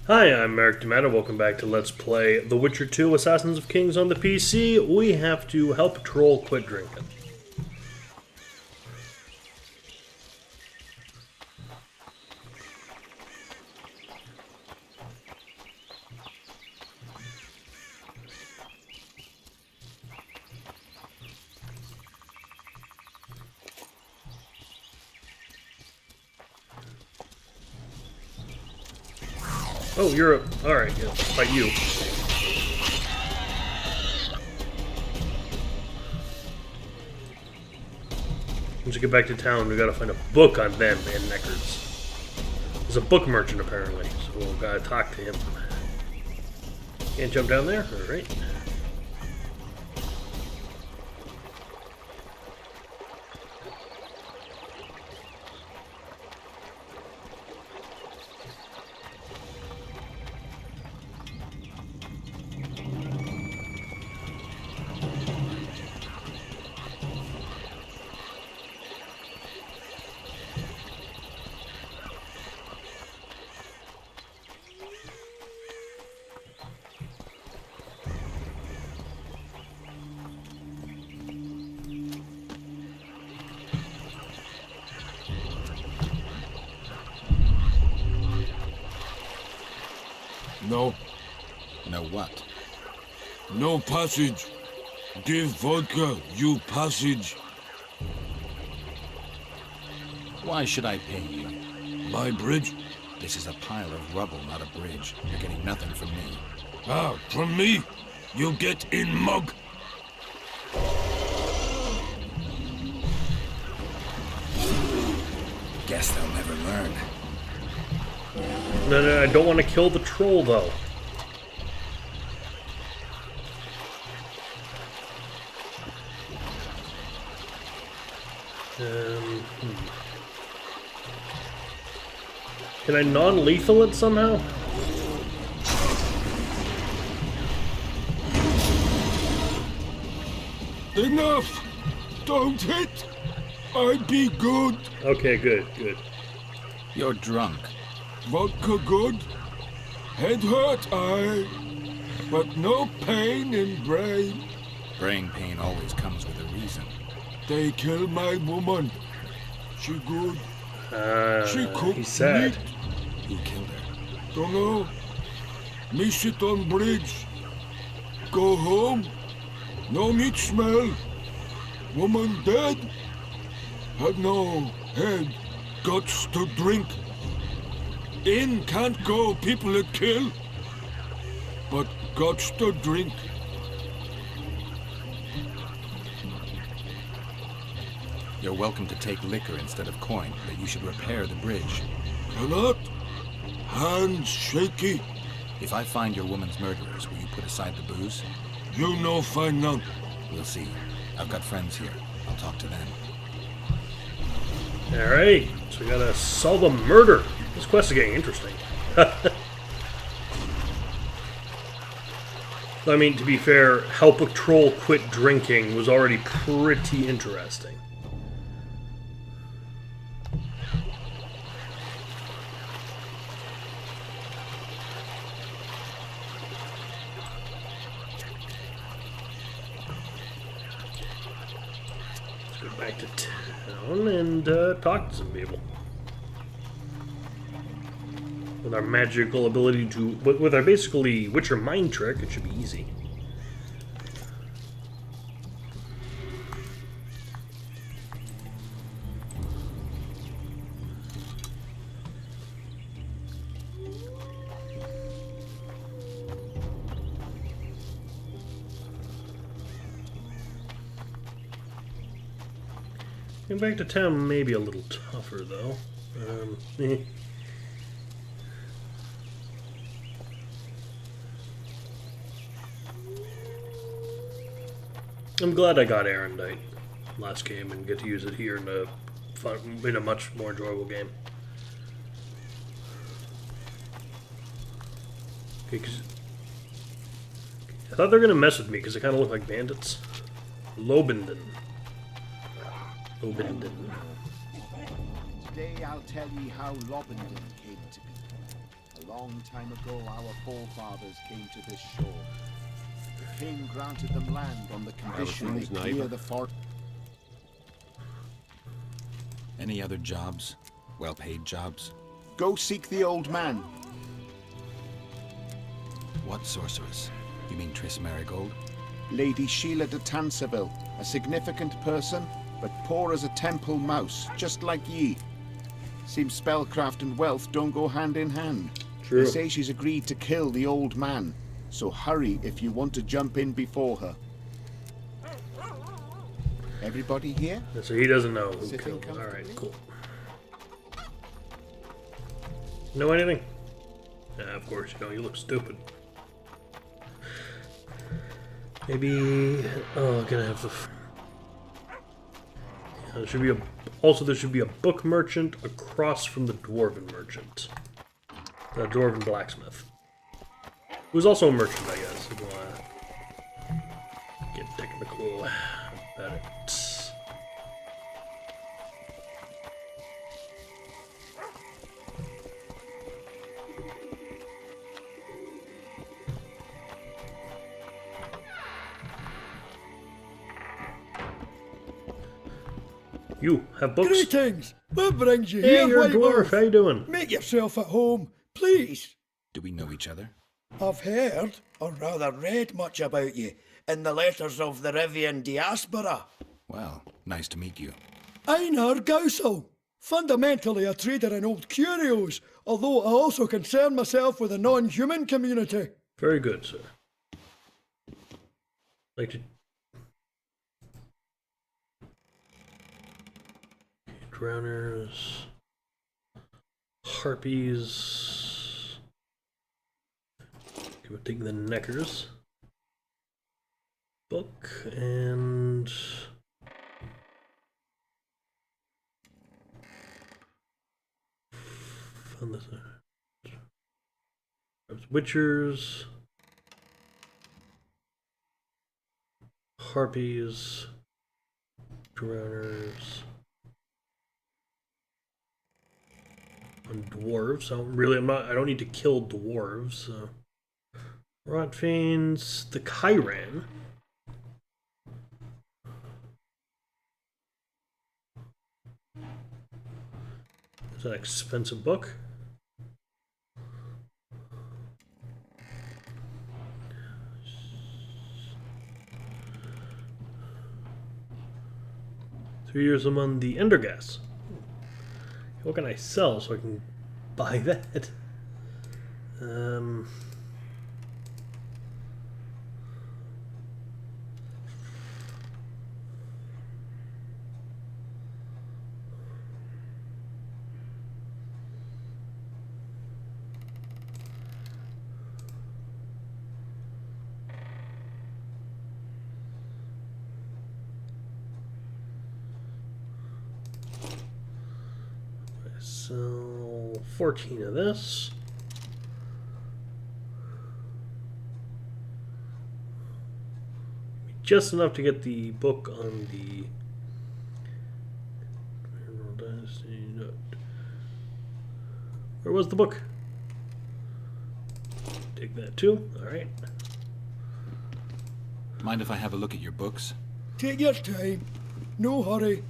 Hi, I'm Merrick Tomato. Welcome back to Let's Play The Witcher 2 Assassins of Kings on the PC. We have to help a troll quit drinking. Oh, you're a... Alright, yeah, fight you. Once you get back to town, we gotta find a book on them and Neckards. There's a book merchant, apparently, so we'll gotta talk to him. Can't jump down there? Alright. No, No what? no passage. Give vodka, you passage. Why should I pay you? My bridge? This is a pile of rubble, not a bridge. You're getting nothing from me. Ah, from me? You get in mug. Guess they'll never learn. No, I don't want to kill the troll, though. Can I non-lethal it somehow? Enough! Don't hit! I be good. Okay, good, good. You're drunk. Vodka good. Head hurt, aye. But no pain in brain. Brain pain always comes with a reason. They kill my woman. She good. She cook he's sad. meat. Who killed her? Don't know. Me sit on bridge. Go home. No meat smell. Woman dead. Had no head. Guts to drink. In can't go. People it kill. But guts to drink. You're welcome to take liquor instead of coin, but you should repair the bridge. Cannot. Hands shaky. If I find your woman's murderers, will you put aside the booze? You no find none. We'll see. I've got friends here. I'll talk to them. Alright, so we gotta solve a murder. This quest is getting interesting. I mean, to be fair, help a troll quit drinking was already pretty interesting. Let's go back to town and talk to some people. With our magical ability to... With our basically Witcher mind trick, it should be easy. Getting back to town may be a little tougher, though. I'm glad I got Erendite last game and get to use it here in a much more enjoyable game. Okay, 'cause I thought they were gonna mess with me because they kind of look like bandits. Lobenden. Lobenden. Today I'll tell ye how Lobenden came to be. A A long time ago, our forefathers came to this shore. The king granted them land on the condition they clear the forest. Any other jobs? Well-paid jobs? Go seek the old man. What sorceress? You mean Triss Marigold? Lady Sheila de Tanseville, a significant person, but poor as a temple mouse, just like ye. Seems spellcraft and wealth don't go hand in hand. True. They say she's agreed to kill the old man, so hurry if you want to jump in before her. Everybody here? So he doesn't know who Sitting killed him. comfortably? Alright, cool. Know anything? Of course you don't. You look stupid. Maybe... Oh, I'm gonna have to... There should be a... Also, there should be a book merchant across from the dwarven merchant. The dwarven blacksmith. Who's also a merchant, I guess, if you wanna get technical about it. You have books? Greetings! What brings you Hey, here, you're a White dwarf. Wolf? How you doing? Make yourself at home, please. Do we know each other? I've heard, or rather read much about you, in the letters of the Rivian diaspora. Well, nice to meet you. Einar Gausel, fundamentally a trader in old curios, although I also concern myself with the non-human community. Very good, sir. Like to... Drowners... Harpies... Okay, we'll take the Neckers. Book, and... Found this... Witchers... Harpies... Drowners... And dwarves. So really, I don't need to kill dwarves. So. Rot Fiends, the Chiran. It's an expensive book. Three years among the Endergas. What can I sell so I can buy that? Sell 14 of this. Just enough to get the book on the Where was the book? Take that too. Alright. Mind if I have a look at your books? Take your time. No hurry.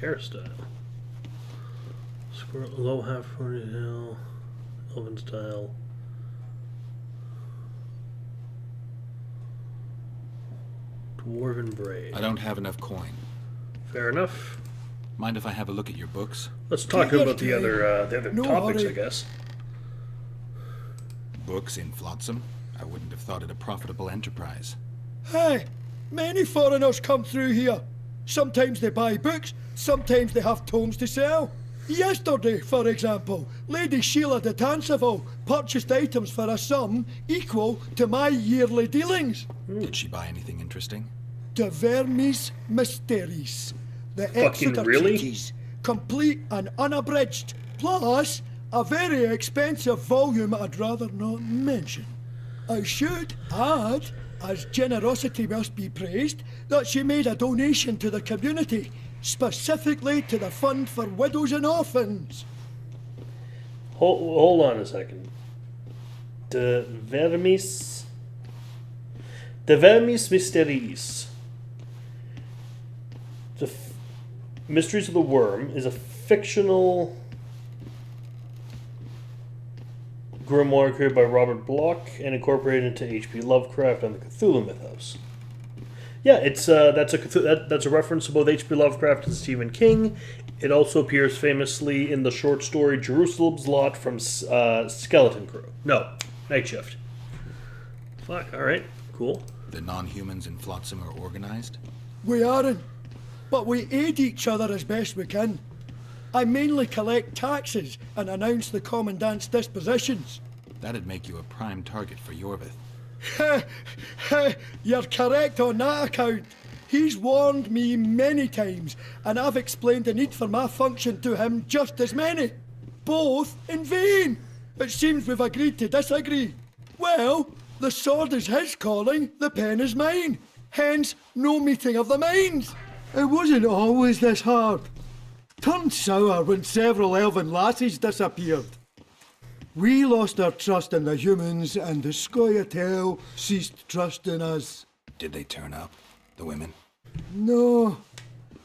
Hairstyle. Squirrel, low half ponytail, elven style. Dwarven braid. I don't have enough coin. Fair enough. Mind if I have a look at your books? Let's talk Take your about the time. other No topics, hurry. I guess. Books in Flotsam? I wouldn't have thought it a profitable enterprise. Hey, many foreigners come through here. Sometimes they buy books, sometimes they have tomes to sell. Yesterday, for example, Lady Sheila de Tanseville purchased items for a sum equal to my yearly dealings. Did she buy anything interesting? De Vermis Mysteries. The Fucking Exeter really? treatise, complete and unabridged, plus a very expensive volume I'd rather not mention. I should add, as generosity must be praised, that she made a donation to the community, specifically to the Fund for Widows and Orphans. hold on a second. De Vermis Mysteries. The Mysteries of the Worm is a fictional grimoire created by Robert Bloch and incorporated into H.P. Lovecraft and the Cthulhu mythos. Yeah, it's that's a reference to both H.P. Lovecraft and Stephen King. It also appears famously in the short story Jerusalem's Lot from Skeleton Crew. No, Night Shift. Fuck. All right. Cool. The non-humans in Flotsam are organized? We aren't, but we aid each other as best we can. I mainly collect taxes and announce the Commandant's dispositions. That'd make you a prime target for Yorvith. You're correct on that account. He's warned me many times, and I've explained the need for my function to him just as many. Both in vain. It seems we've agreed to disagree. Well, the sword is his calling, the pen is mine. Hence, no meeting of the minds. It wasn't always this hard. Turned sour when several elven lassies disappeared. We lost our trust in the humans, and the Scoia'tael ceased trusting us. Did they turn up? The women? No,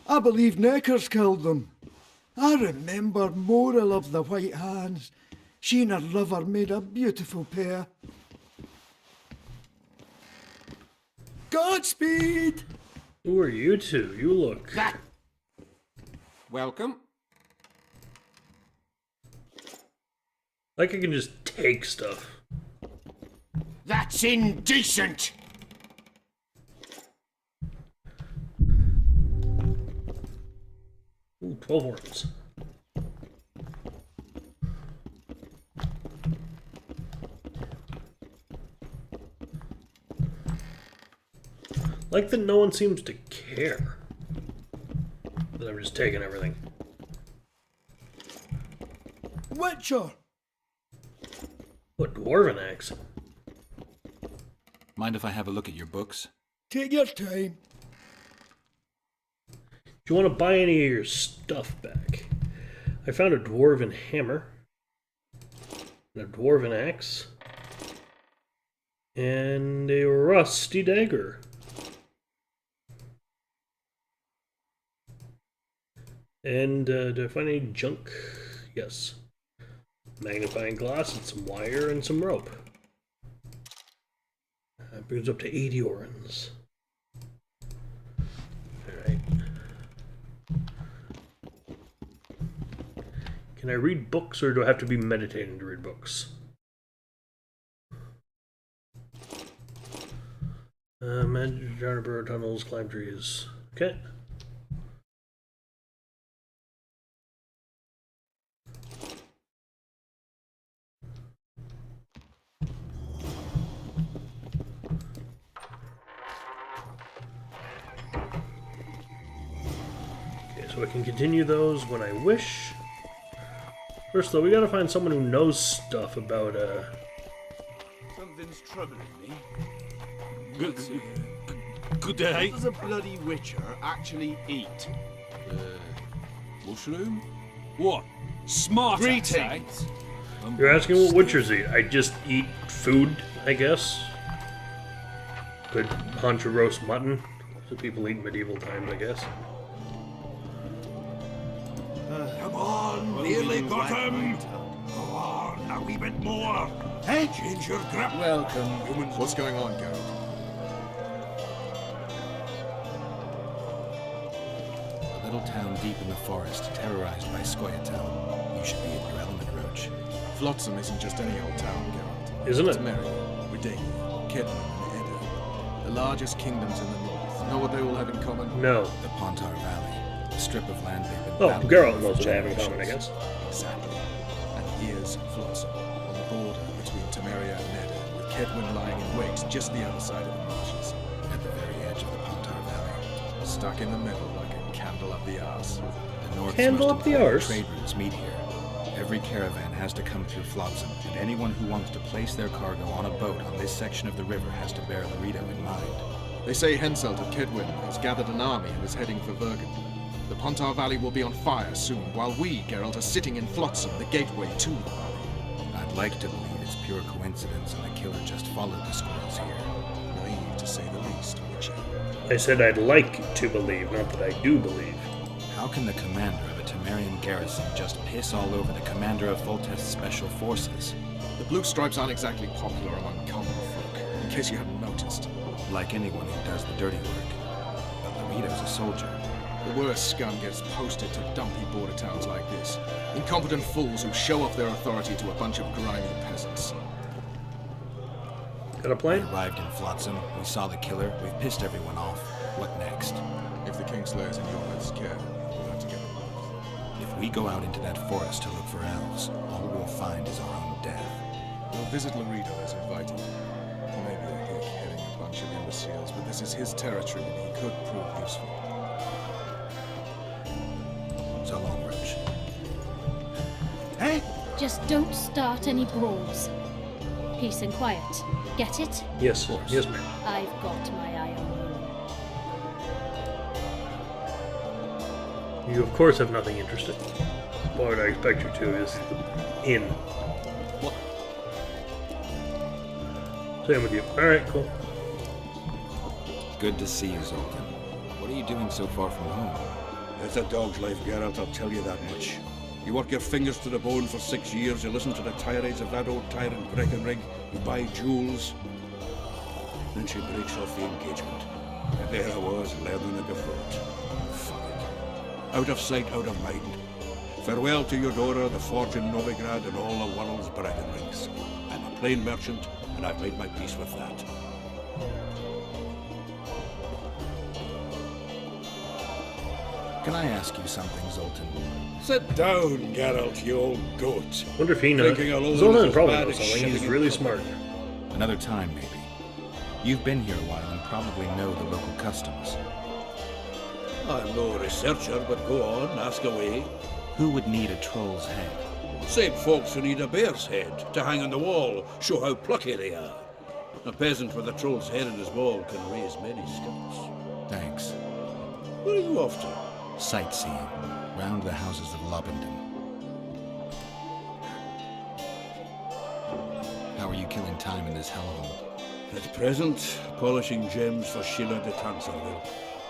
I believe Neckers killed them. I remember Mora of the White Hands. She and her lover made a beautiful pair. Godspeed! Who are you two? You look. Welcome. Like I can just take stuff. That's indecent! Ooh, 12 worms. Like that no one seems to care. That I'm just taking everything. Witcher! What, dwarven axe? Mind if I have a look at your books? Take your time. Do you want to buy any of your stuff back? I found a dwarven hammer, and a dwarven axe, and a rusty dagger. And did I find any junk? Yes. Magnifying glass and some wire and some rope. That brings up to 80 orens. Alright. Can I read books, or do I have to be meditating to read books? Manage burrow tunnels, climb trees. Okay. So I can continue those when I wish. First though, we gotta find someone who knows stuff about, Something's troubling me. Good day. What does a bloody witcher actually eat? Mushroom? What? Smart Greetings. You're asking what witchers eat. I just eat food, I guess. Good hunch of roast mutton. So people eat in medieval times, I guess. Come on, nearly got him. Go on, a wee bit more. Hey, change your grip. Welcome. What's going on, Geralt? A little town deep in the forest, terrorized by Scoia'tael. You should be in your element, Roach. Flotsam isn't just any old town, Geralt. Isn't it? It's Merry, Redeem, Kedron, and Edda. The largest kingdoms in the north. Know what they all have in common? No. The Pontar Valley, a strip of land they've been Oh, battling Geralt for knows what they have in generations. common, I guess. Exactly. And here's Flotsam, on the border between Temeria and Edda, with Kedron lying in wait just the other side of the marshes. At the very edge of the Pontar Valley. Stuck in the middle like a candle up the arse. The North's Candle most up the important arse? trade routes meet here. Every caravan has to come through Flotsam, and anyone who wants to place their cargo on a boat on this section of the river has to bear Laredo in mind. They say Henselt of Kedwin has gathered an army and is heading for Vergen. The Pontar Valley will be on fire soon, while we, Geralt, are sitting in Flotsam, the gateway to the valley. like to believe it's pure coincidence and the killer just followed the squirrels here. Naive, to say the least, Witcher. I said I'd like to believe, not that I do believe. How can the commander of a Temerian garrison just piss all over the commander of Foltest's special forces? The blue stripes aren't exactly popular among common folk, in case you hadn't noticed. Like anyone who does the dirty work. But Laredo's a soldier. The worst scum gets posted to dumpy border towns like this. Incompetent fools who show off their authority to a bunch of grimy peasants. Got a We plan? arrived in Flotsam, we saw the killer, we've pissed everyone off. What next? If the Kingslayer's in York's care, we'll have to get involved. If we go out into that forest to look for elves, all we'll find is our own death. We'll visit Laredo as invited. He may be a dick heading a bunch of imbeciles, but this is his territory and he could prove useful. So long, Roach. Eh? Just don't start any brawls. Peace and quiet. Get it? Yes. Yes, ma'am. I've got my eye on you. You, of course, have nothing interesting. What I expect you to is the inn. What? Same with you. Alright, cool. Good to see you, Zoltan. What are you doing so far from home? It's a dog's life, Geralt, I'll tell you that much. You work your fingers to the bone for 6 years, you listen to the tirades of that old tyrant Breckenrig, you buy jewels. Then she breaks off the engagement. And there I was, learning a gavotte. Fuck it. Out of sight, out of mind. Farewell to Eudora, the forge in Novigrad, and all the world's Breckenrigs. I'm a plain merchant, and I've made my peace with that. Can I ask you something, Zoltan? Sit down, Geralt, you old goat. Wonder if he knows. Thinking alone is Zoltan as probably bad knows as something. He's shitting in really public. smart. Another time, maybe. You've been here a while and probably know the local customs. I'm no researcher, but go on, ask away. Who would need a troll's head? Same folks who need a bear's head to hang on the wall, show how plucky they are. A peasant with a troll's head in his wall can raise many scalps. Thanks. Where are you off to? Sightseeing. Round the houses of Lobenden. How are you killing time in this hellhole? At present, polishing gems for Sheila de Tanserville.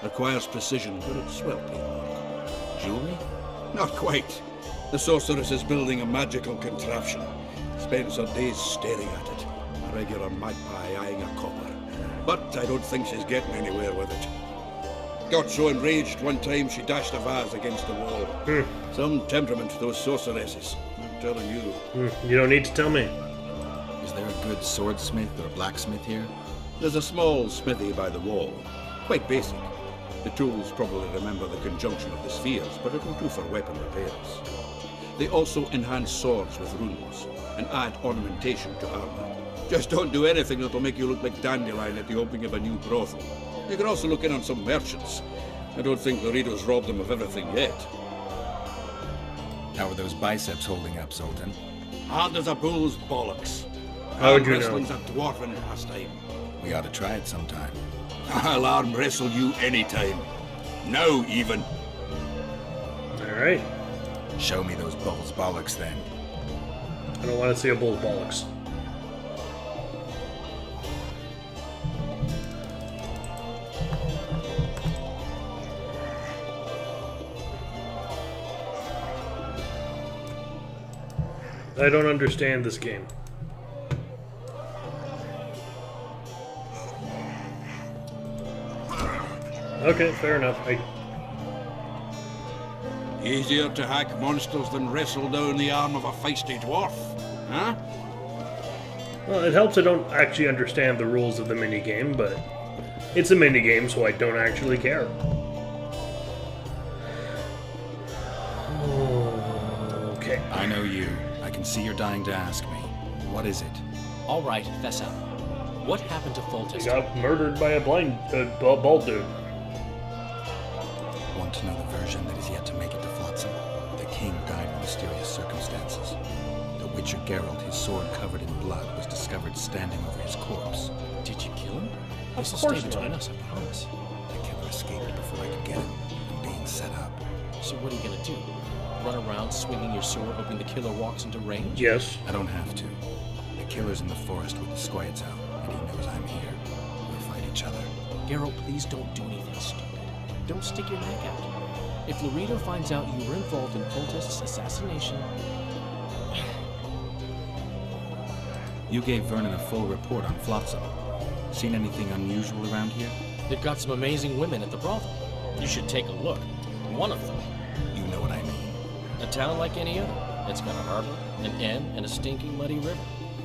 Requires precision, but it's well paid work. Jewelry? Not quite. The sorceress is building a magical contraption. Spends her days staring at it. A regular magpie eyeing a copper. But I don't think she's getting anywhere with it. Got so enraged one time she dashed a vase against the wall. Some temperament, those sorceresses. I'm telling you. You don't need to tell me. Is there a good swordsmith or blacksmith here? There's a small smithy by the wall. Quite basic. The tools probably remember the conjunction of the spheres, but it'll do for weapon repairs. They also enhance swords with runes and add ornamentation to armor. Just don't do anything that'll make you look like Dandelion at the opening of a new brothel. You can also look in on some merchants. I don't think Laredo's robbed them of everything yet. How are those biceps holding up, Zoltan? Hard as a bull's bollocks. How would Arm you know? wrestling's a dwarven pastime. We ought to try it sometime. I'll arm wrestle you anytime. Now, even. Alright. Show me those bull's bollocks then. I don't want to see a bull's bollocks. I don't understand this game. Okay, fair enough. Easier to hack monsters than wrestle down the arm of a feisty dwarf, huh? Well, it helps I don't actually understand the rules of the minigame, but it's a minigame, so I don't actually care. Okay. I know you. I can see you're dying to ask me. What is it? All right, fess up. What happened to He Foltest? got murdered by a bald dude. Want to know the version that is yet to make it to Flotsam? The king died in mysterious circumstances. The Witcher Geralt, his sword covered in blood, was discovered standing over his corpse. Did you kill him? Of This will course stay not. between us, I promise. The killer escaped before I could get him. I'm being set up. So what are you gonna do? Run around swinging your sword, hoping the killer walks into range? Yes. I don't have to. killer's in the forest with the squads out, and he knows I'm here. We'll fight each other. Geralt, please don't do anything stupid. Don't stick your neck out. If Laredo finds out you were involved in Poultist's assassination... You gave Vernon a full report on Flotsam. Seen anything unusual around here? They've got some amazing women at the brothel. You should take a look. One of them. You know what I mean. A town like any other. It's got a harbor, an inn, and a stinking muddy river.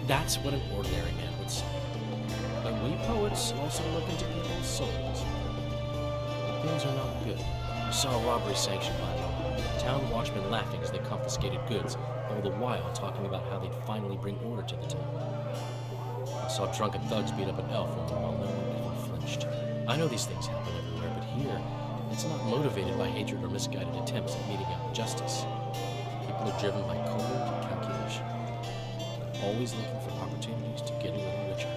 That's what an ordinary man would say. But we poets also look into people's souls. Things are not good. I saw a robbery sanctioned by law. Town watchmen laughing as they confiscated goods, all the while talking about how they'd finally bring order to the town. I saw drunken thugs beat up an elf woman while no one even flinched. I know these things happen everywhere, but here, it's not motivated by hatred or misguided attempts at meting out justice. People are driven by cold calculation, always looking for opportunities to get a little richer.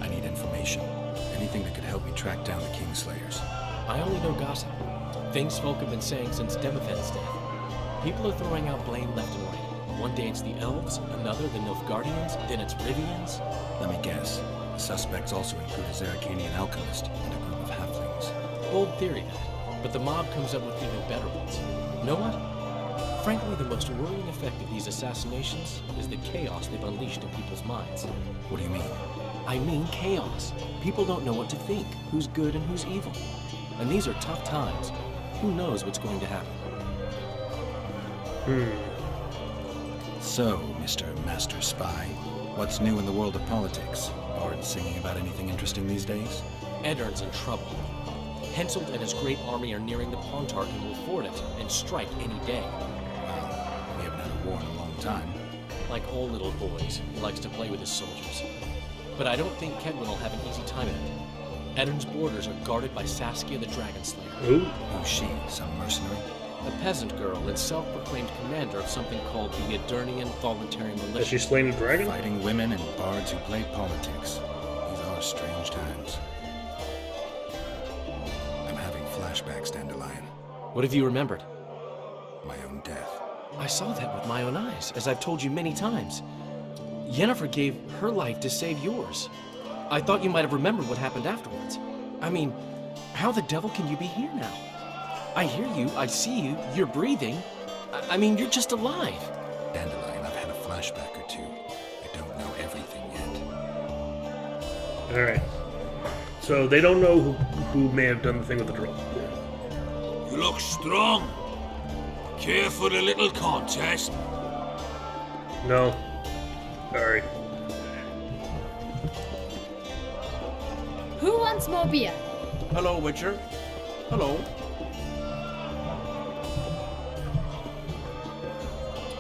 I need information. Anything that could help me track down the Kingslayers. I only know gossip. Things folk have been saying since Demothen's death. People are throwing out blame left and right. One day it's the elves, another the Nilfgaardians, then it's Rivians. Let me guess. The suspects also include a Zerrikanian alchemist and a group of halflings. Bold theory, that. But the mob comes up with even better ones. Know what? Frankly, the most worrying effect of these assassinations is the chaos they've unleashed in people's minds. What do you mean? I mean chaos. People don't know what to think, who's good and who's evil. And these are tough times. Who knows what's going to happen? So, Mr. Master Spy, what's new in the world of politics? Bard singing about anything interesting these days? Eddern's in trouble. Henselt and his great army are nearing the Pontark and will ford it and strike any day. Well, we haven't had a war in a long time. Like all little boys, he likes to play with his soldiers. But I don't think Kedwin will have an easy time of it. Eddern's borders are guarded by Saskia the Dragon Slayer. Who's she? Some mercenary? A peasant girl and self-proclaimed commander of something called the Edirnian Voluntary Militia. Has she slain a dragon? Fighting women and bards who play politics. These are strange times. I'm having flashbacks, Dandelion. What have you remembered? My own death. I saw that with my own eyes, as I've told you many times. Yennefer gave her life to save yours. I thought you might have remembered what happened afterwards. I mean, how the devil can you be here now? I hear you, I see you, you're breathing. I mean, you're just alive. Dandelion, I've had a flashback or two. I don't know everything yet. Alright. So they don't know who may have done the thing with the troll. You look strong. Care for a little contest? No. Sorry. Who wants more beer? Hello, Witcher. Hello.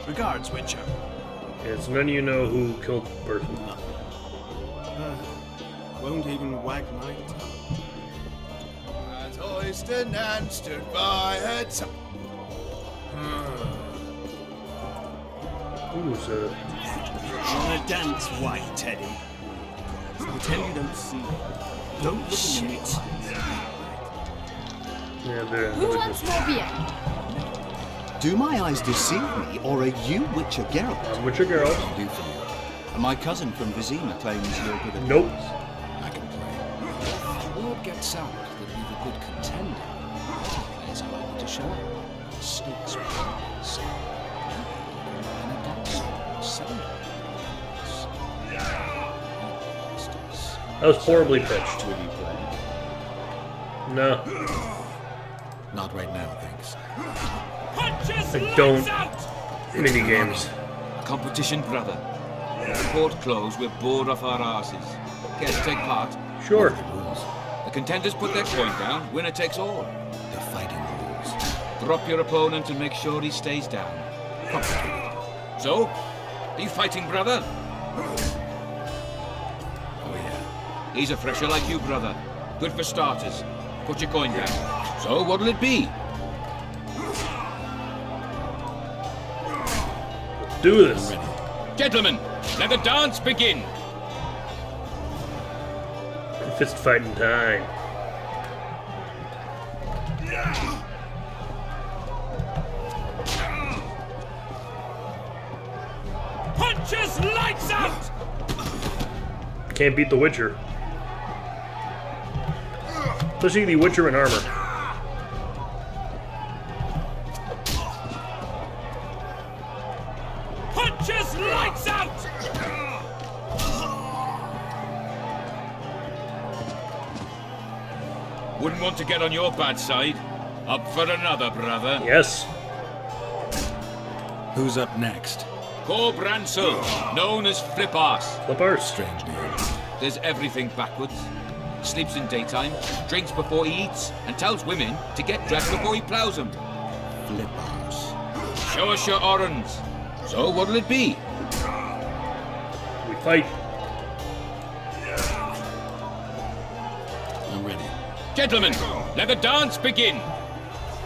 Regards, Witcher. Yeah, so none of you know who killed Bertha. Won't even wag my tongue. As Oyster Nan stood by her tongue. Who's You wanna dance, White Teddy? Pretend you don't see. Don't look at me. Yeah, there. Who wants more beer? Do my eyes deceive me, or are you Witcher Geralt? I'm Witcher Geralt. I'll do for you. And my cousin from Vizima claims you're good at Nope. I can play. If word gets out that we've a good contender, players are likely to show up. The stakes will be raised. And a dance. 7 That was horribly pitched. No. Not right now, thanks. I don't. Mini games. Competition, brother. Port closed, we're bored off our asses. Care to take part? Sure. The rules. The contenders put their coin down, winner takes all. The fighting rules. Drop your opponent and make sure he stays down. Complicated. So, are you fighting, brother? Oh, yeah. He's a fresher like you, brother. Good for starters. Put your coin down. So, what'll it be? Do this. Gentlemen, let the dance begin. Fist fighting time. Punches lights out! Can't beat the Witcher. Especially the Witcher in armor. Punches lights out! Wouldn't want to get on your bad side. Up for another, brother. Yes. Who's up next? Cor Bransel, known as Flip-Arse. Flip-Arse. Strange name. Does everything backwards. Sleeps in daytime, drinks before he eats, and tells women to get dressed before he plows them. Flip-Arse. Show us your orans. So what'll it be? We fight. I'm ready. Gentlemen, let the dance begin.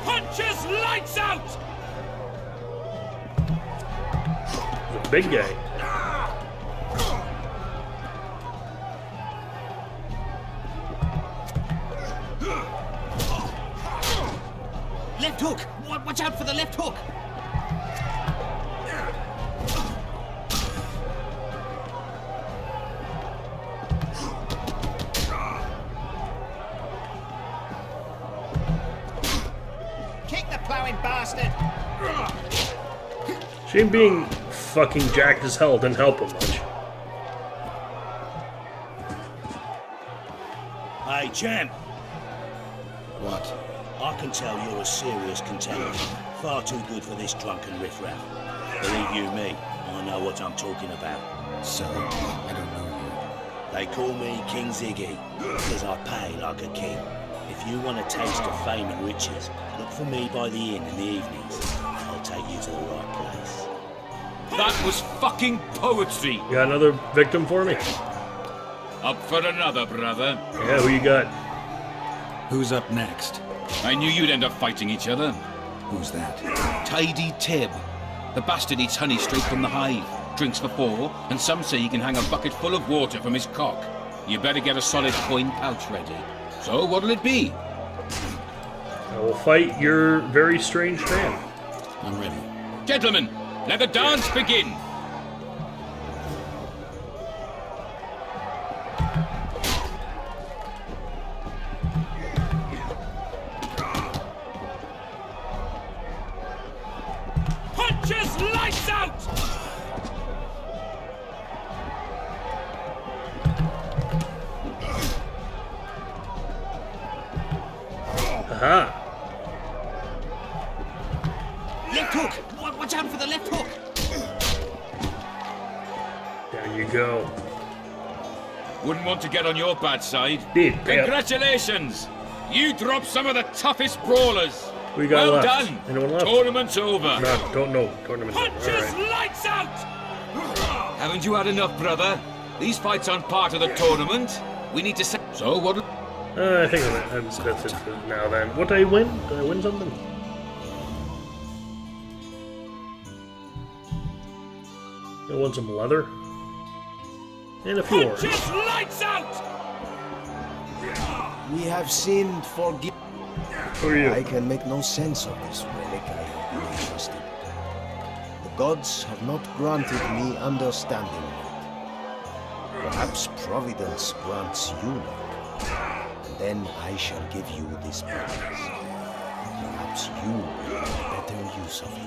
Punches lights out! The big guy. Left hook! Watch out for the left hook! Kick the plowing bastard! Shane being fucking jacked as hell didn't help him much. Hey, champ. What? I can tell you're a serious contender. Far too good for this drunken riffraff. Believe you me, I know what I'm talking about. So, I don't know you. They call me King Ziggy, because I pay like a king. If you want a taste of fame and riches, look for me by the inn in the evenings. I'll take you to the right place. That was fucking poetry. You got another victim for me? Up for another, brother. Yeah, who you got? Who's up next? I knew you'd end up fighting each other. Who's that? Tidy Tib. The bastard eats honey straight from the hive, drinks for 4, and some say he can hang a bucket full of water from his cock. You better get a solid coin pouch ready. So what'll it be? I will fight your very strange man. I'm ready. Gentlemen, let the dance begin. Punches lights out! Aha! Left hook! Watch out for the left hook! There you go. Wouldn't want to get on your bad side. Did. Congratulations! You dropped some of the toughest brawlers. We got well left. done. Anyone left? Tournament's over. No, don't know. Tournament's over. Punches All right. lights out! Haven't you had enough, brother? These fights aren't part of the tournament. We need to set. So what? I think that's it for now then. What did I win? Did I win something? I won some leather. And a few ores. Punches lights out! We have sinned, forgive. Who are you? I can make no sense of this relic I have been entrusted. The gods have not granted me understanding of it. Perhaps Providence grants you luck, and then I shall give you this prize. Perhaps you will make better use of it.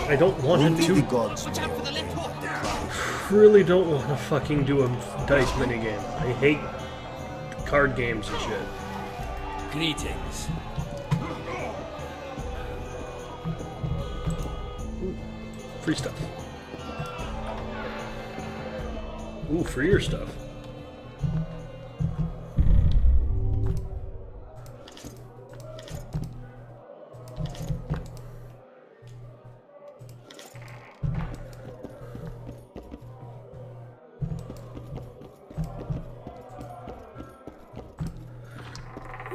I don't want Only to. the gods Watch out for the left hook! Really don't want to fucking do a dice minigame. I hate card games and shit. Greetings. Free stuff. Ooh, freer stuff.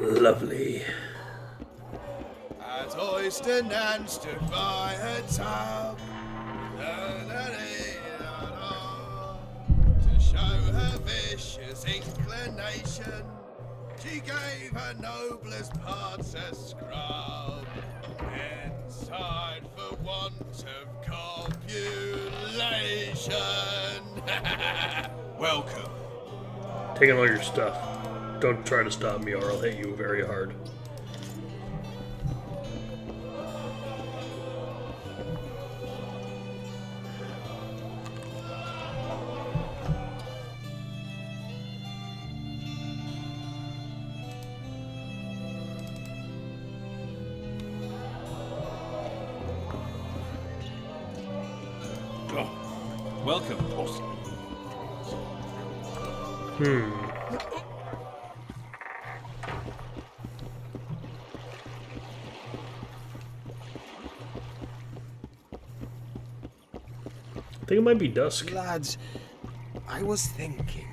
Lovely. As Oyster Nan stood by her tub, to show her vicious inclination, she gave her noblest parts a scrub, inside for want of copulation. Salvation! Welcome. Taking all your stuff. Don't try to stop me or I'll hit you very hard. Welcome, boss. I think it might be dusk. Lads, I was thinking.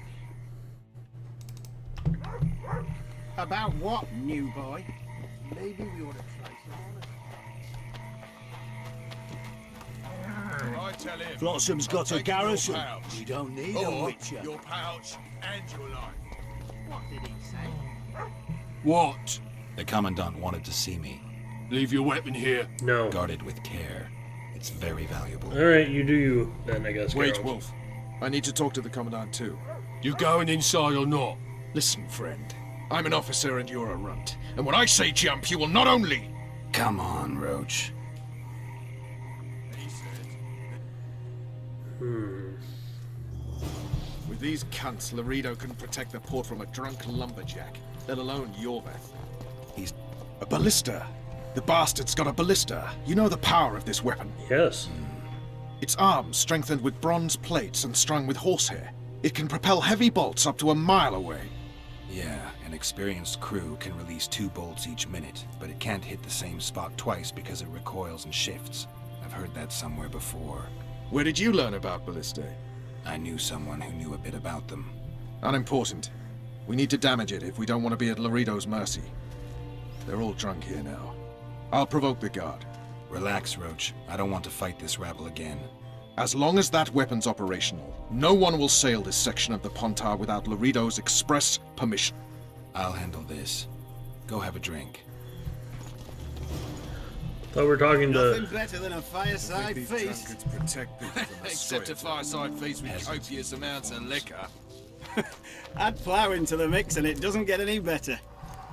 About what, new boy? Maybe we ought to try some I tell him. Flotsam's got a Take your garrison. pouch. We don't need a Or witcher. your pouch and your life. What did he say? What? The Commandant wanted to see me. Leave your weapon here. No. Guard it with care. It's very valuable. Alright, you do you then, I guess. Wait, Geralt. Wolf. I need to talk to the Commandant too. You going inside or not? Listen, friend. I'm an officer and you're a runt. And when I say jump, you will not only... Come on, Roach. With these cunts, Laredo can protect the port from a drunk lumberjack, let alone Yorveth. He's a ballista. The bastard's got a ballista. You know the power of this weapon. Yes. Its arms strengthened with bronze plates and strung with horsehair. It can propel heavy bolts up to a mile away. Yeah, an experienced crew can release 2 bolts each minute, but it can't hit the same spot twice because it recoils and shifts. I've heard that somewhere before. Where did you learn about ballistae? I knew someone who knew a bit about them. Unimportant. We need to damage it if we don't want to be at Laredo's mercy. They're all drunk here now. I'll provoke the guard. Relax, Roach. I don't want to fight this rabble again. As long as that weapon's operational, no one will sail this section of the Pontar without Laredo's express permission. I'll handle this. Go have a drink. Thought we were talking Nothing to... better than a fireside feast. Except a fireside feast with copious amounts of liquor. Add plough into the mix and it doesn't get any better.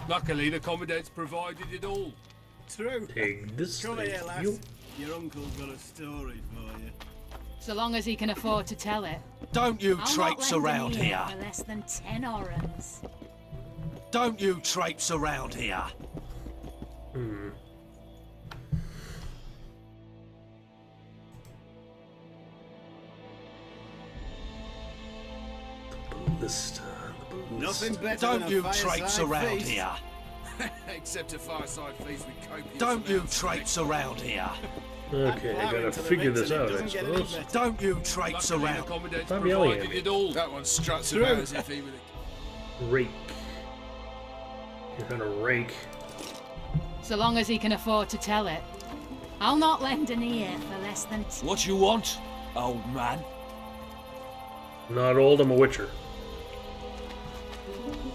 Luckily, the Commandant's provided it all. True. Take this. Come here, thank lass. you. Your uncle's got a story for you. So long as he can afford to tell it. Don't you I'll traipse not lend around an ear here. for less than 10 orens. Don't you traipse around here. Ballista. Nothing better Don't than you a fireside traipse around feast. here. Except a fireside feast with copious Don't you amounts of traipse liquor. around here. Okay, I gotta figure this out, I suppose. Don't you traipse Luckily, the around. Commandant's Stop yelling at provided me. it all. That one struts True. about as if he were the... Rake. You're gonna rake. So long as he can afford to tell it. I'll not lend an ear for less than... What you want, old man? I'm not old, I'm a witcher.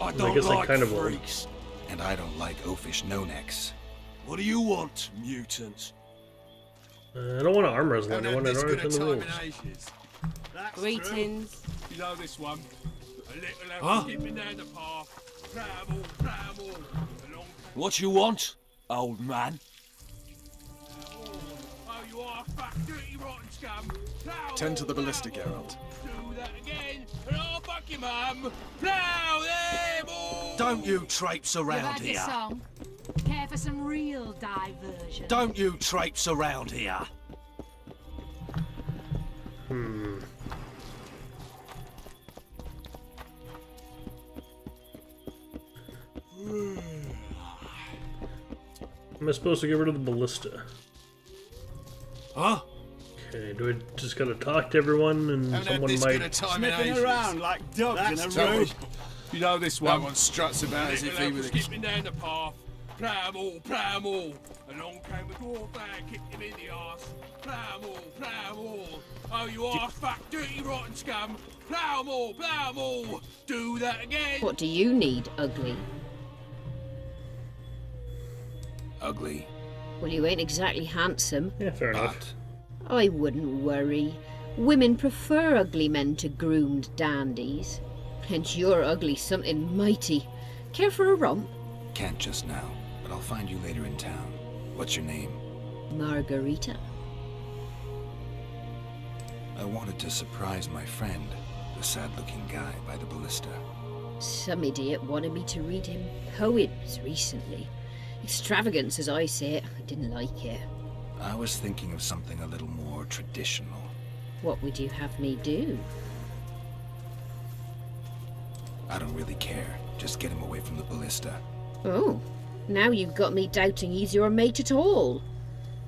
I don't guess I like kind of old. freaks. And I don't like oafish no-necks. What do you want, mutant? I don't want to arm wrestle Haven't anyone, had I this don't good a understand the time rules. in ages. That's Greetings. You know this one? A little elf Huh? skipping down the path. Plough along. What you want, old man? Oh, you are fat, dirty, rotten scum. Plough Tend to the all, ballista, plough all. Geralt. Do that again, and I'll fuck your mum. Plough them all. Don't you traipse You've around had your here. song. Care for some real diversion? Don't you traipse around here. Am I supposed to get rid of the ballista? Huh? Okay, do I just gotta talk to everyone and Haven't had someone this good a might... time in Sniffing ages. around like dogs in a That's room. total. You know this That one? one struts about as if he Little were elf the... skipping down the path. Plough them all. Along came a dwarf and kicked him in the arse. Plough them all. Oh, you are fat, dirty, rotten scum. Plough them all. Do that again. What do you need, ugly? Ugly. Well, you ain't exactly handsome. Yeah, fair enough. But I wouldn't worry. Women prefer ugly men to groomed dandies. And you're ugly something mighty. Care for a romp? Can't just now, but I'll find you later in town. What's your name? Margarita. I wanted to surprise my friend, the sad-looking guy by the ballista. Some idiot wanted me to read him poems recently. Extravagance, as I say it. I didn't like it. I was thinking of something a little more traditional. What would you have me do? I don't really care. Just get him away from the ballista. Oh, now you've got me doubting he's your mate at all.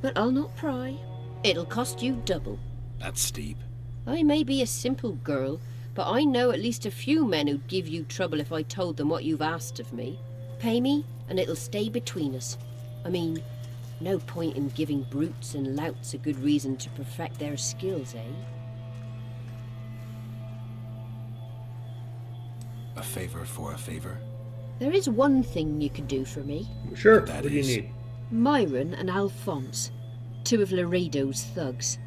But I'll not pry. It'll cost you double. That's steep. I may be a simple girl, but I know at least a few men who'd give you trouble if I told them what you've asked of me. Pay me, and it'll stay between us. I mean, no point in giving brutes and louts a good reason to perfect their skills, eh? A favor for a favor? There is one thing you could do for me. Sure, what do you need? Myron and Alphonse, two of Laredo's thugs.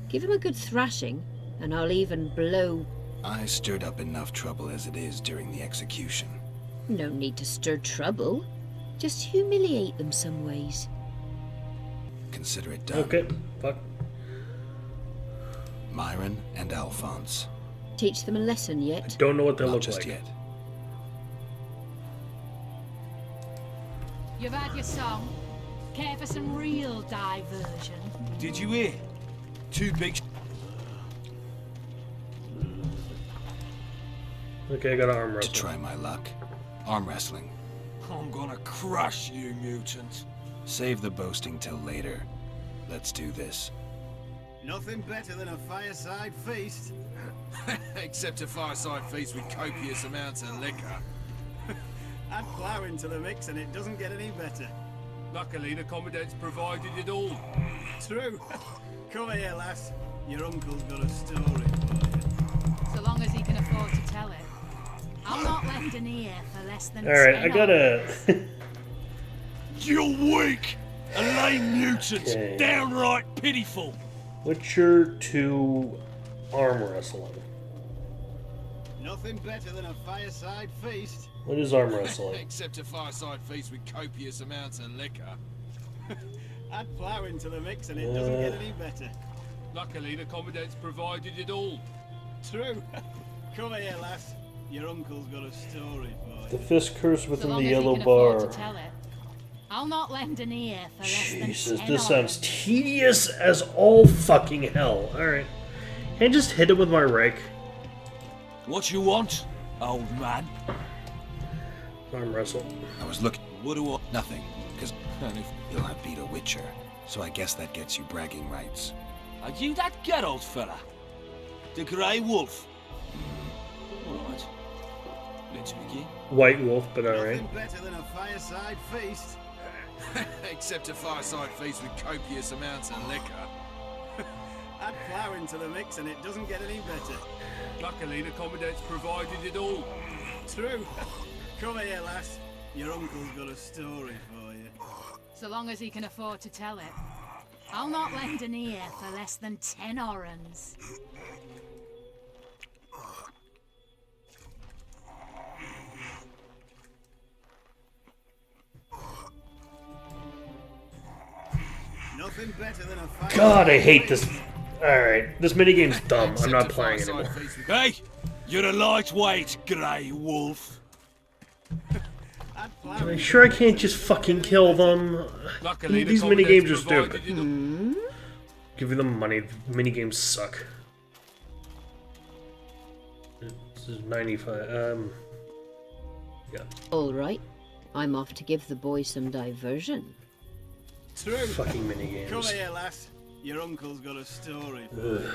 Give them a good thrashing, and I'll even blow... I stirred up enough trouble as it is during the execution. No need to stir trouble. Just humiliate them some ways. Consider it done. Okay, fuck. Myron and Alphonse. Teach them a lesson yet? Don't know what they Not look just like. yet. You've had your song. Care for some real diversion? Did you hear? Two big... Okay, I got arm wrestle. To try my luck. Arm wrestling. I'm gonna crush you, mutant. Save the boasting till later. Let's do this. Nothing better than a fireside feast. Except a fireside feast with copious amounts of liquor. Add plough into the mix and it doesn't get any better. Luckily, the Commandant's provided it all. True. Come here, lass. Your uncle's got a story for you. So long as he can afford to tell it. I'll not lend an ear for less than Alright, 10 I gotta... You're weak! A lame mutant! Okay. Downright pitiful! Witcher 2 arm wrestling. Nothing better than a fireside feast. What is arm wrestling? Except a fireside feast with copious amounts of liquor. Add plough into the mix and it doesn't get any better. Luckily, the Commandant's provided it all. True. Come here, lass. Your uncle's got a story for The you. fist curse within So long the as he yellow can afford bar. to tell it. I'll not lend an ear for less Jesus, than 10 this on sounds tedious as all fucking hell. Alright. And just hit it with my rake. What you want, old man? Arm wrestle. I was looking. What do I... Nothing. Because you'll have beat a Witcher. So I guess that gets you bragging rights. Are you that Geralt fella? The Grey Wolf? Hmm. Alright. Let's begin. White wolf, but alright. Nothing better than a fireside feast. Except a fireside feast with copious amounts of liquor. Add plough into the mix and it doesn't get any better. Luckily, the Commandant's provided it all. True. Come here, lass. Your uncle's got a story for you. So long as he can afford to tell it. I'll not lend an ear for less than 10 orens. Nothing better than a fireside God, I hate feast. this. Alright, this minigame's dumb. I'm not playing anymore. Hey, you're a lightweight, Grey Wolf. Are you sure I can't just fucking kill them? Luckily, the These minigames are Commandant's stupid. provided Give them money. Minigames suck. This is 95. Yeah. All right. I'm off to give the boys some diversion. True. Fucking minigames. Come here, lass. Your uncle's got a story for Ugh. you.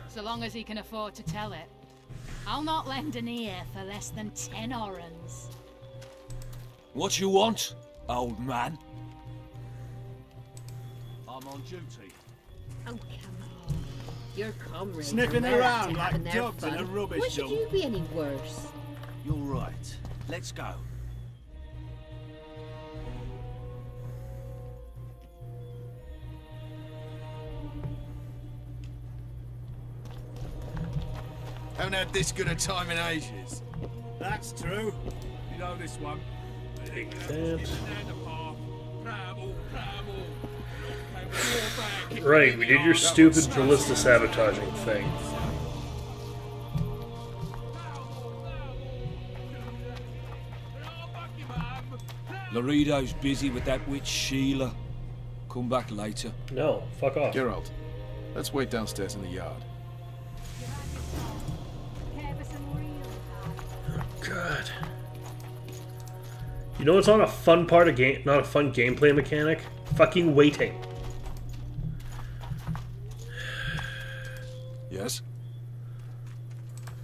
So long as he can afford to tell it. I'll not lend an ear for less than 10 orens. What you want, old man? I'm on duty. Oh, come on. Your comrades Sniffing are around to like having their dogs in fun. a rubbish Why should dump. you be any worse? You're right. Let's go. Haven't had this good a time in ages. That's true. You know this one. Take that. Right, we did your stupid ballista sabotaging thing. Laredo's busy with that witch Sheila. Come back later. No, fuck off. Geralt, let's wait downstairs in the yard. God. You know what's not a fun part of game, not a fun gameplay mechanic? Fucking waiting. Yes?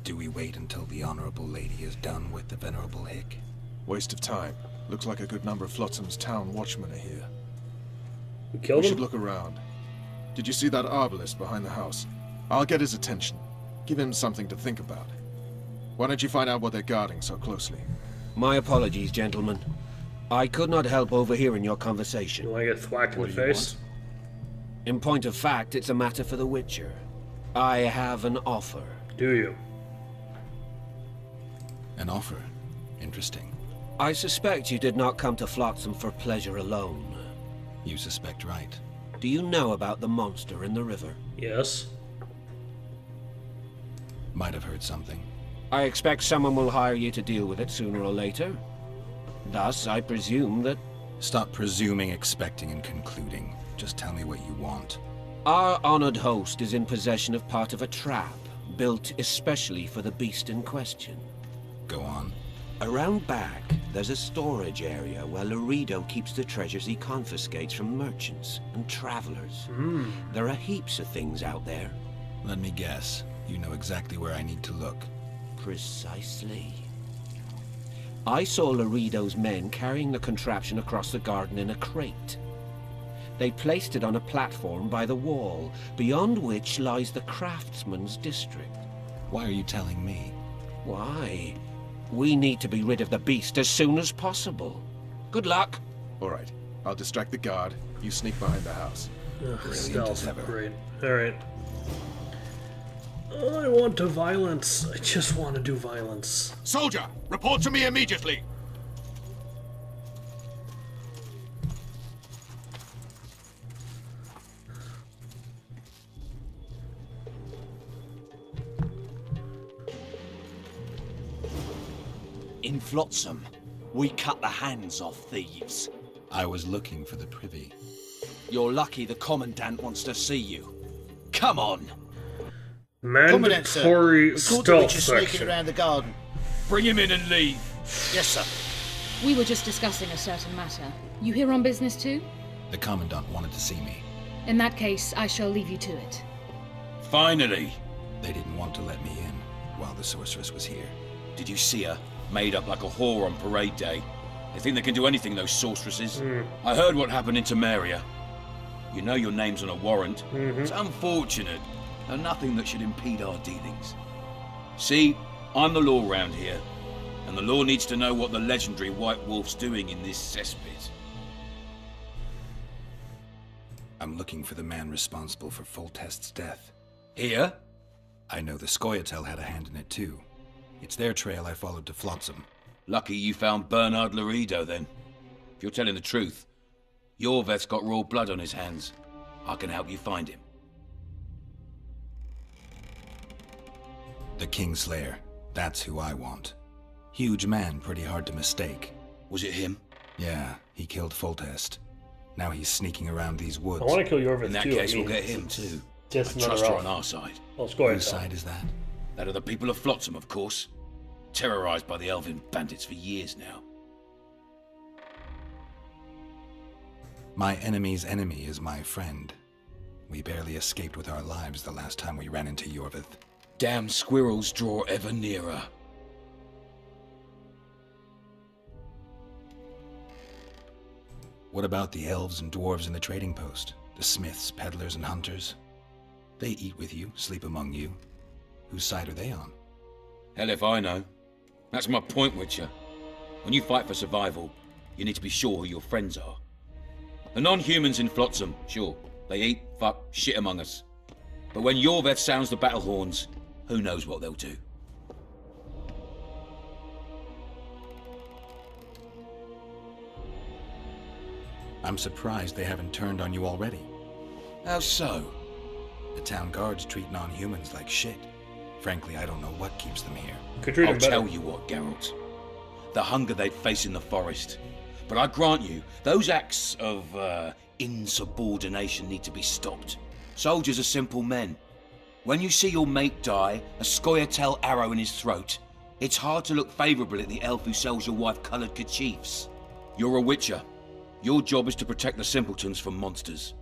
Do we wait until the Honorable Lady is done with the Venerable Hick? Waste of time. Looks like a good number of Flotsam's town watchmen are here. We killed him? Should look around. Did you see that arbalist behind the house? I'll get his attention. Give him something to think about. Why don't you find out what they're guarding so closely? My apologies, gentlemen. I could not help overhearing your conversation. Do I get thwacked in the face? In point of fact, it's a matter for the Witcher. I have an offer. Do you? An offer? Interesting. I suspect you did not come to Flotsam for pleasure alone. You suspect right. Do you know about the monster in the river? Yes. Might have heard something. I expect someone will hire you to deal with it sooner or later. Thus, I presume that... Stop presuming, expecting, and concluding. Just tell me what you want. Our honored host is in possession of part of a trap, built especially for the beast in question. Go on. Around back, there's a storage area where Laredo keeps the treasures he confiscates from merchants and travelers. There are heaps of things out there. Let me guess. You know exactly where I need to look. Precisely. I saw Laredo's men carrying the contraption across the garden in a crate. They placed it on a platform by the wall, beyond which lies the craftsman's district. Why are you telling me? Why? We need to be rid of the beast as soon as possible. Good luck. All right. I'll distract the guard. You sneak behind the house. Stealth. Great. Alright. I want to violence. I just want to do violence. Soldier, report to me immediately. In Flotsam, we cut the hands off thieves. I was looking for the privy. You're lucky the Commandant wants to see you. Come on! Mandatory stealth section. around the garden. Bring him in and leave. Yes, sir. We were just discussing a certain matter. You here on business too? The Commandant wanted to see me. In that case, I shall leave you to it. Finally! They didn't want to let me in while the sorceress was here. Did you see her? Made up like a whore on parade day. They think they can do anything, those sorceresses. I heard what happened in Temeria. You know your name's on a warrant. It's unfortunate, and nothing that should impede our dealings. See, I'm the law round here, and the law needs to know what the legendary White Wolf's doing in this cesspit. I'm looking for the man responsible for Foltest's death. Here? I know the Scoia'tael had a hand in it too. It's their trail I followed to Flotsam. Lucky you found Bernard Laredo, then. If you're telling the truth, Yorveth's got raw blood on his hands. I can help you find him. The Kingslayer. That's who I want. Huge man, pretty hard to mistake. Was it him? Yeah, he killed Foltest. Now he's sneaking around these woods. I want to kill Yorveth In that too. case, we'll get him too. Just I another trust her elf. on our side. Well, Scoia'tael. Whose side is that? That of the people of Flotsam, of course. Terrorized by the elven bandits for years now. My enemy's enemy is my friend. We barely escaped with our lives the last time we ran into Yorveth. Damn squirrels draw ever nearer. What about the elves and dwarves in the trading post? The smiths, peddlers, and hunters? They eat with you, sleep among you. Whose side are they on? Hell if I know. That's my point, Witcher. When you fight for survival, you need to be sure who your friends are. The non-humans in Flotsam, sure, they eat, fuck, shit among us. But when Yorveth sounds the battle horns, Who knows what they'll do? I'm surprised they haven't turned on you already. How so? The town guards treat non-humans like shit. Frankly, I don't know what keeps them here. I'll tell you what, Geralt. The hunger they'd face in the forest. But I grant you, those acts of insubordination need to be stopped. Soldiers are simple men. When you see your mate die, a Scoia'tael arrow in his throat, it's hard to look favourably at the elf who sells your wife coloured kerchiefs. You're a witcher. Your job is to protect the simpletons from monsters.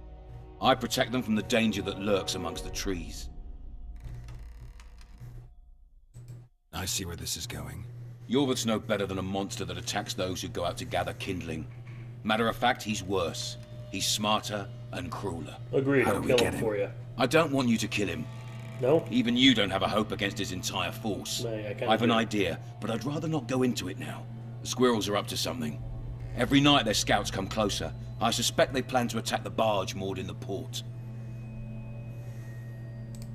I protect them from the danger that lurks amongst the trees. I see where this is going. Yorvith's no better than a monster that attacks those who go out to gather kindling. Matter of fact, he's worse. He's smarter and crueler. Agreed, I'll kill him for you. I don't want you to kill him. No? Even you don't have a hope against his entire force. No, I have an idea, but I'd rather not go into it now. The squirrels are up to something. Every night their scouts come closer. I suspect they plan to attack the barge moored in the port.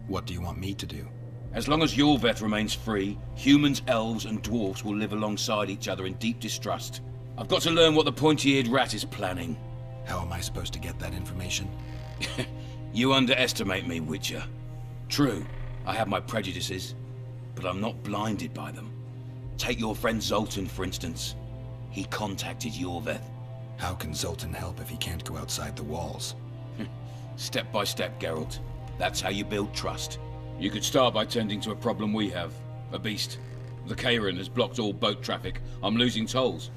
What do you want me to do? As long as Yorveth remains free, humans, elves, and dwarfs will live alongside each other in deep distrust. I've got to learn what the pointy-eared rat is planning. How am I supposed to get that information? You underestimate me, Witcher. True, I have my prejudices, but I'm not blinded by them. Take your friend Zoltan, for instance. He contacted Yorveth. How can Zoltan help if he can't go outside the walls? Step by step, Geralt. That's how you build trust. You could start by tending to a problem we have. A beast. The Kairan has blocked all boat traffic. I'm losing tolls.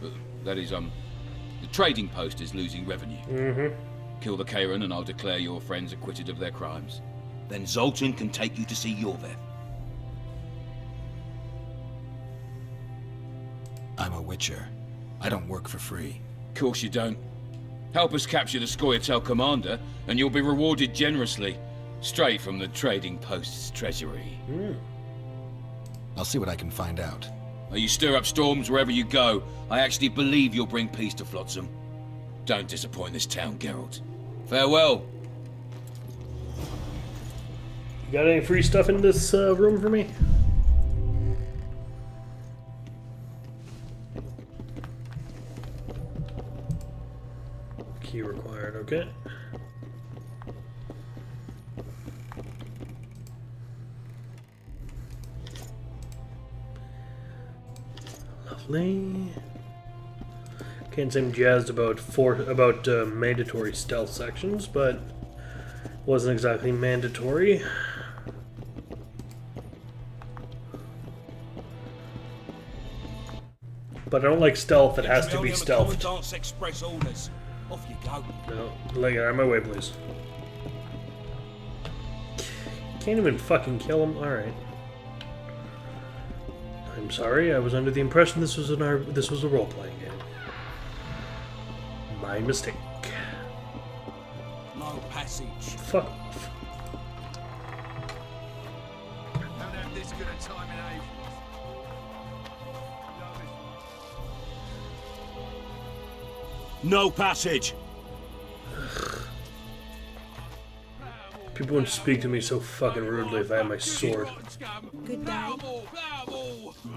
That is, the trading post is losing revenue. Kill the Kairan and I'll declare your friends acquitted of their crimes. Then Zoltan can take you to see Yorveth. I'm a witcher. I don't work for free. Of course you don't. Help us capture the Scoia'tael commander, and you'll be rewarded generously. Straight from the trading post's treasury. I'll see what I can find out. You stir up storms wherever you go. I actually believe you'll bring peace to Flotsam. Don't disappoint this town, Geralt. Farewell. You got any free stuff in this room for me? Key required, okay. Lovely. Can't seem jazzed about mandatory stealth sections, but wasn't exactly mandatory. But I don't like stealth that has to be stealthed. Commandant's express orders. Off you go. No, like out of my way, please. Can't even fucking kill him. All right. I'm sorry. I was under the impression this was a role-playing game. My mistake. No passage. Fuck off. Don't have this good a time in ages. No passage. People wouldn't speak to me so fucking rudely if I had my sword. Good day.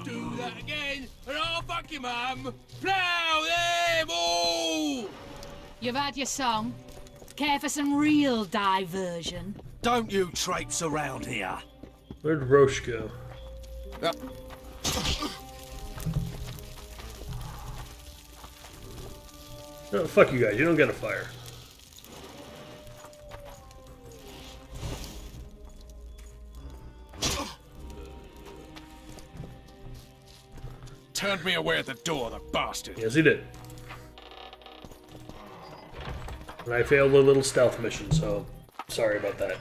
Do that again, and I'll fuck you, mum. Plow them all. You've had your song. Care for some real diversion? Don't you traipse around here. Where'd Roche go? No, fuck you guys. You don't get a fire. Turned me away at the door, the bastard. Yes, he did. And I failed a little stealth mission, so sorry about that.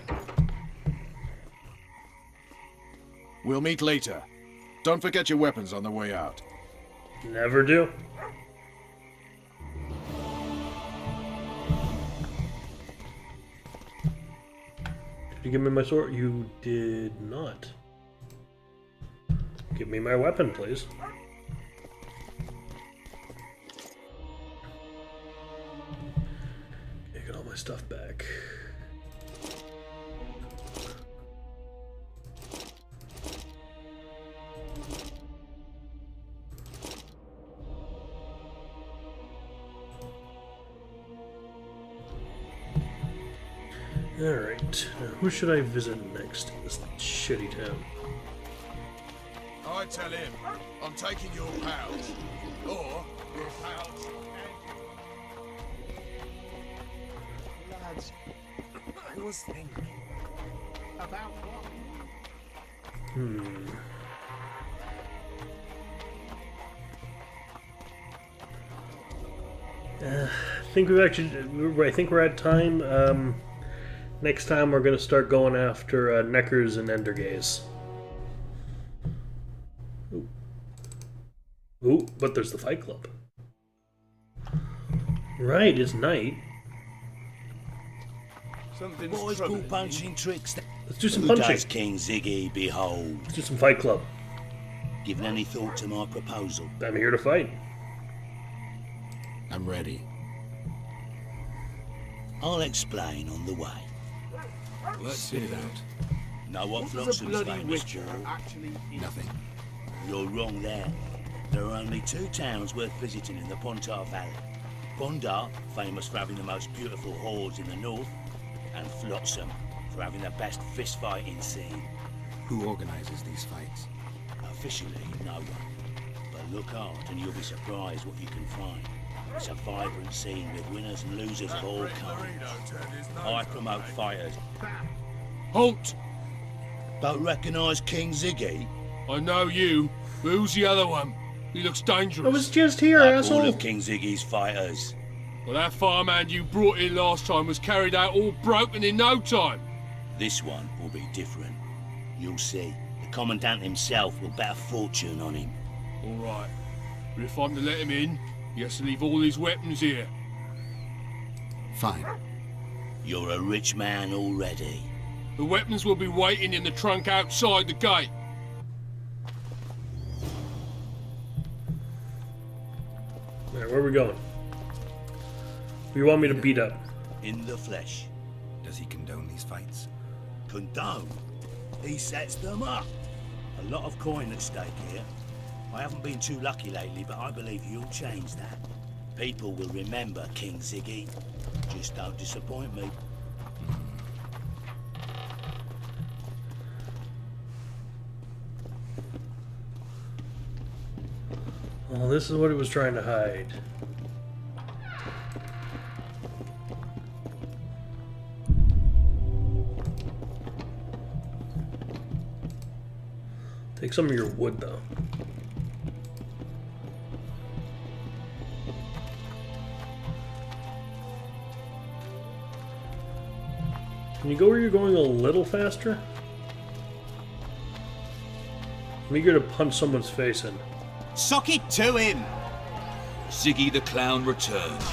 We'll meet later. Don't forget your weapons on the way out. Never do. Did you give me my sword? You did not. Give me my weapon, please. Okay, get all my stuff back. Alright, who should I visit next in this shitty town? I tell him, I'm taking your pals. Or your pals. Lads, I was thinking about what? I think we're at time. Next time we're gonna start going after Neckers and Endergaze. Ooh, but there's the Fight Club. Right, it's night. Boys call punching tricks. Let's do some Who punching. does King Ziggy behold? Let's do some Fight Club. Given any thought to my proposal? I'm here to fight. I'm ready. I'll explain on the way. Let's hit it out. Know what Flotsam's famous for? Nothing. You're wrong there. There are only two towns worth visiting in the Pontar Valley. Pondar, famous for having the most beautiful whores in the north, and Flotsam, for having the best fist-fighting scene. Who organizes these fights? Officially, no one. But look hard and you'll be surprised what you can find. It's a vibrant scene with winners and losers of all kinds. I promote fighters. Halt! Don't recognise King Ziggy? I know you, but who's the other one? He looks dangerous. I was just here, Like asshole. all of King Ziggy's fighters. Well, that farmhand you brought in last time was carried out all broken in no time. This one will be different. You'll see. The Commandant himself will bet a fortune on him. All right. But if I'm to let him in, he has to leave all his weapons here. Fine. You're a rich man already. The weapons will be waiting in the trunk outside the gate. Alright, where are we going? Who you want me to beat up? In the flesh. Does he condone these fights? Condone? He sets them up. A lot of coin at stake here. I haven't been too lucky lately, but I believe you'll change that. People will remember King Ziggy. Just don't disappoint me. Well, this is what it was trying to hide. Take some of your wood, though. Can you go where you're going a little faster? I'm eager to punch someone's face in. Sock it to him! Ziggy the Clown returns.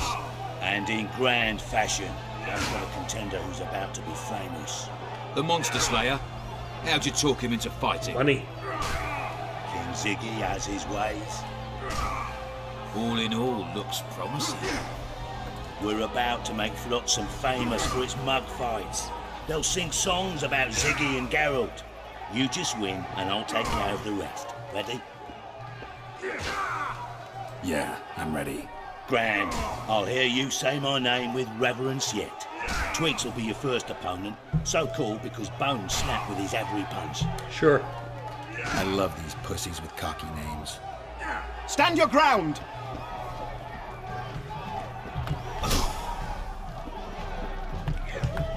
And in grand fashion. I've got a contender who's about to be famous. The Monster Slayer. How'd you talk him into fighting? Money. King Ziggy has his ways. All in all, looks promising. We're about to make Flotsam famous for its mug fights. They'll sing songs about Ziggy and Geralt. You just win, and I'll take care of the rest. Ready? Yeah, I'm ready. Grand. I'll hear you say my name with reverence yet. Twigs will be your first opponent. So called because Bones snapped with his every punch. Sure. I love these pussies with cocky names. Stand your ground!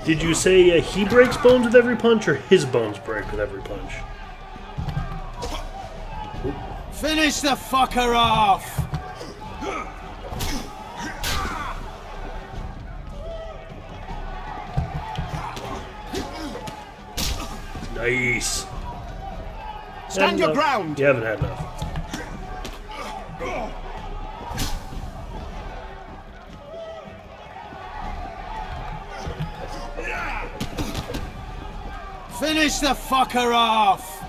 Did you say he breaks bones with every punch, or his bones break with every punch? Finish the fucker off! Nice. Stand your ground! You haven't had enough. Finish the fucker off!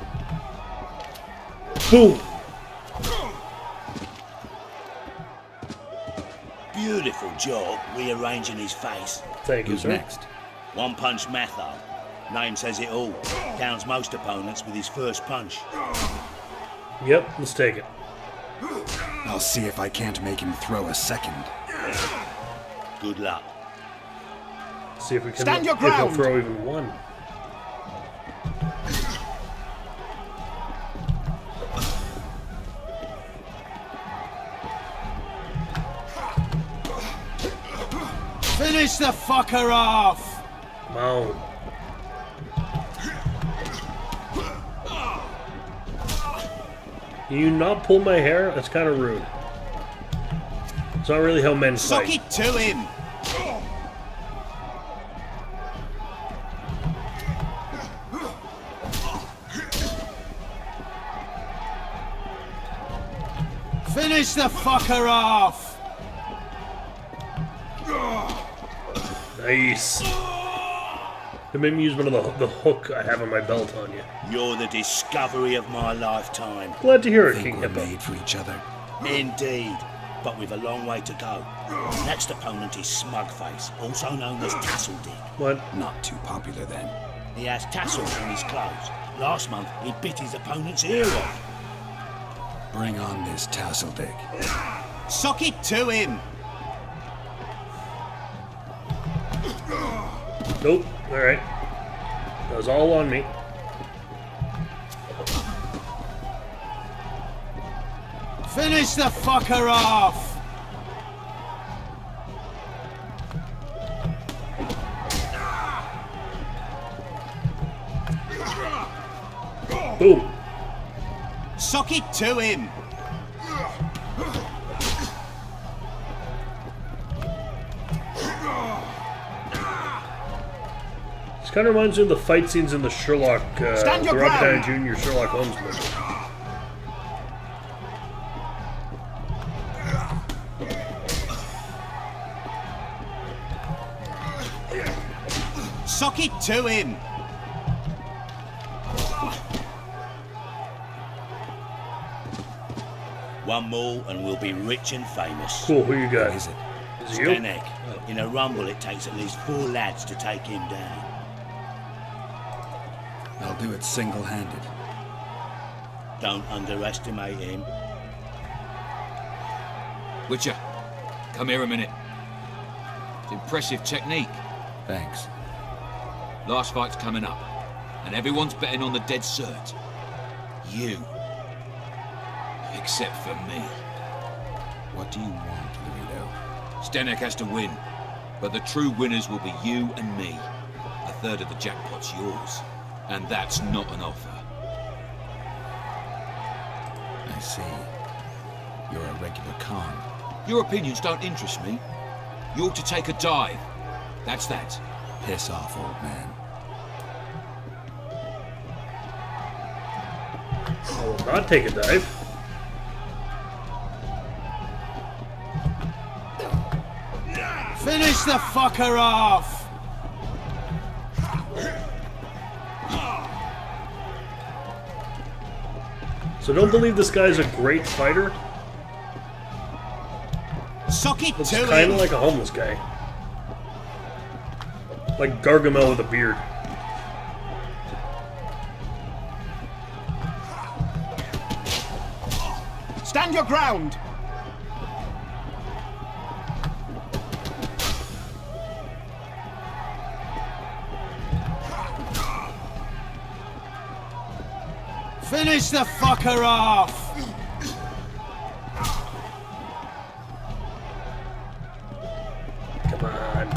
Boom! Beautiful job rearranging his face. Thank you, sir. Next. One punch method. Name says it all. Downs most opponents with his first punch. Yep, let's take it. I'll see if I can't make him throw a second. Good luck. See if we can Stand your if he'll ground. throw even one. Finish the fucker off! Come on. Can you not pull my hair? That's kind of rude. It's not really how men Suck fight. it to him! Finish the fucker off! Nice. It made me use one of the hook I have on my belt on you. You're the discovery of my lifetime. Glad to hear it, Think King we're Hippo. made for each other. Indeed, but we've a long way to go. Next opponent is Smugface, also known as Tasseldick. What? Not too popular then. He has tassels on his clothes. Last month, he bit his opponent's ear off. Bring on this tassel dick. Suck it to him! Nope. Alright. That was all on me. Finish the fucker off! Boom. Suck it to him! This kind of reminds me of the fight scenes in the Sherlock, Stand the your Robert Downey ground. Jr. Sherlock Holmes movie. Suck it to him! One more and we'll be rich and famous. Cool, who you got? What is it? Is it you? Stanek. In a rumble it takes at least 4 lads to take him down. I'll do it single-handed. Don't underestimate him. Witcher, come here a minute. It's impressive technique. Thanks. Last fight's coming up, and everyone's betting on the dead cert. You. Except for me. What do you want, Laredo? Stanek has to win, but the true winners will be you and me. A third of the jackpot's yours, and that's not an offer. I see. You're a regular con. Your opinions don't interest me. You ought to take a dive. That's that. Piss off, old man. I will not take a dive. Finish the fucker off! So don't believe this guy's a great fighter. Suck it Looks to kind him! of like a homeless guy. Like Gargamel with a beard. Stand your ground! Finish the fucker off! Come on.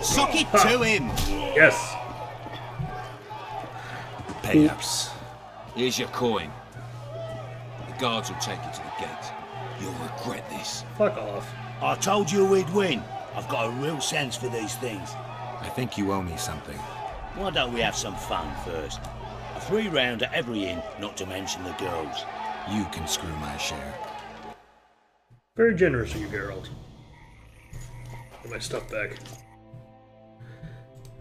Suck it to him! Yes. Payups. Here's your coin. The guards will take you to the gate. You'll regret this. Fuck off. I told you we'd win. I've got a real sense for these things. I think you owe me something. Why don't we have some fun first? A 3-round at every inn, not to mention the girls. You can screw my share. Very generous of you, Geralt. Get my stuff back.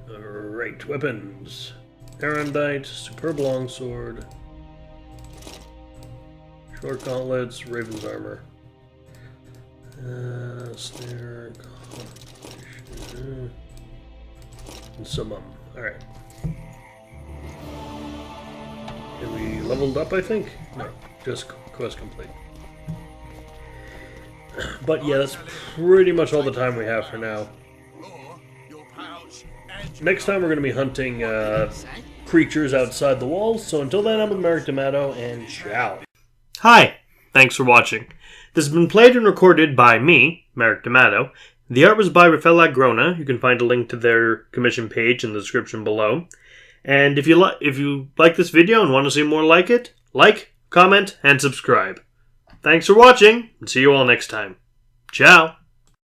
Alright, weapons. Erendite, superb longsword. Short gauntlets, raven's armor. Snare, and summum. Alright. And we leveled up, I think? No, just quest complete. But yeah, that's pretty much all the time we have for now. Next time we're going to be hunting creatures outside the walls, so until then, I'm Merrick D'Amato, and ciao. Hi, thanks for watching. This has been played and recorded by me, Merrick D'Amato. The art was by Rafael Agrona. You can find a link to their commission page in the description below. And if you like this video and want to see more like it, like, comment, and subscribe. Thanks for watching, and see you all next time. Ciao!